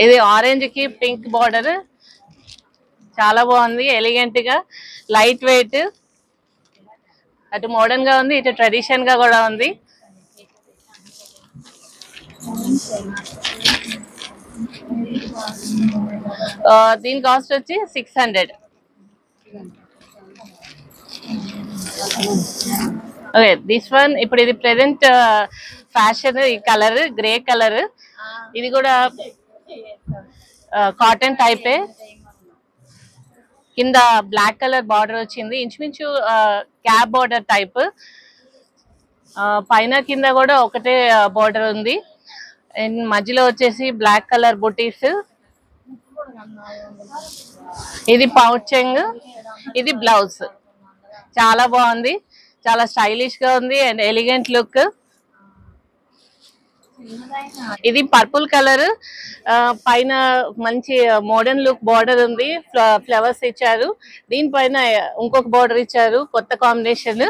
ఇది ఆరెంజ్ కి pink border, చాలా బాగుంది. ఎలిగెంట్ గా లైట్ వెయిట్, అటు మోడర్న్ గా ఉంది, ఇటు ట్రెడిషన్ గా కూడా ఉంది. దీని కాస్ట్ వచ్చి 600. ఓకే, దిస్ వన్ ఇప్పుడు ఇది ప్రెసెంట్ ఫ్యాషన్. ఈ కలర్ గ్రే కలర్, ఇది కూడా కాటన్ టైపే. కింద బ్లాక్ కలర్ బార్డర్ వచ్చింది, ఇంచుమించు క్యాప్ బార్డర్ టైప్. పైన కింద కూడా ఒకటే బార్డర్ ఉంది. అండ్ మధ్యలో వచ్చేసి బ్లాక్ కలర్ బుటీస్. ఇది పౌచెంగ్, ఇది బ్లౌజ్. చాలా బాగుంది, చాలా స్టైలిష్ గా ఉంది అండ్ ఎలిగెంట్ లుక్. ఇది పర్పుల్ కలర్, పైన మంచి మోడర్న్ లుక్ బార్డర్ ఉంది, ఫ్లవర్స్ ఇచ్చారు. దీనిపైన ఇంకొక బార్డర్ ఇచ్చారు, కొత్త కాంబినేషన్.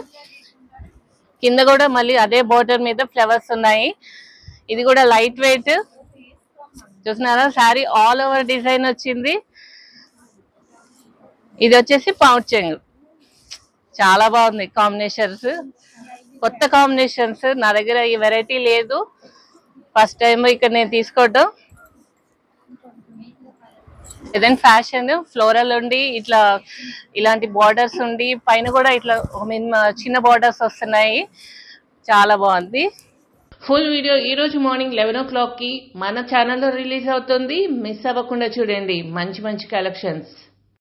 కింద కూడా మళ్ళీ అదే బార్డర్ మీద ఫ్లవర్స్ ఉన్నాయి. ఇది కూడా లైట్ వెయిట్. చూస్తున్నారా, శారీ ఆల్ ఓవర్ డిజైన్ వచ్చింది. ఇది వచ్చేసి పౌచెంగ్. చాలా బాగుంది కాంబినేషన్స్, కొత్త కాంబినేషన్స్. నా దగ్గర ఈ వెరైటీ లేదు, ఫస్ట్ టైం ఇక్కడ నేను తీసుకోవటం. ఏదైనా ఫ్యాషన్ ఫ్లోరల్ ఉండి ఇట్లా ఇలాంటి బార్డర్స్ ఉండి పైన కూడా ఇట్లా చిన్న బార్డర్స్ వస్తున్నాయి. చాలా బాగుంది. ఫుల్ వీడియో ఈ రోజు మార్నింగ్ 11 o'clock కి మన ఛానల్లో రిలీజ్ అవుతుంది. మిస్ అవ్వకుండా చూడండి, మంచి మంచి కలెక్షన్స్.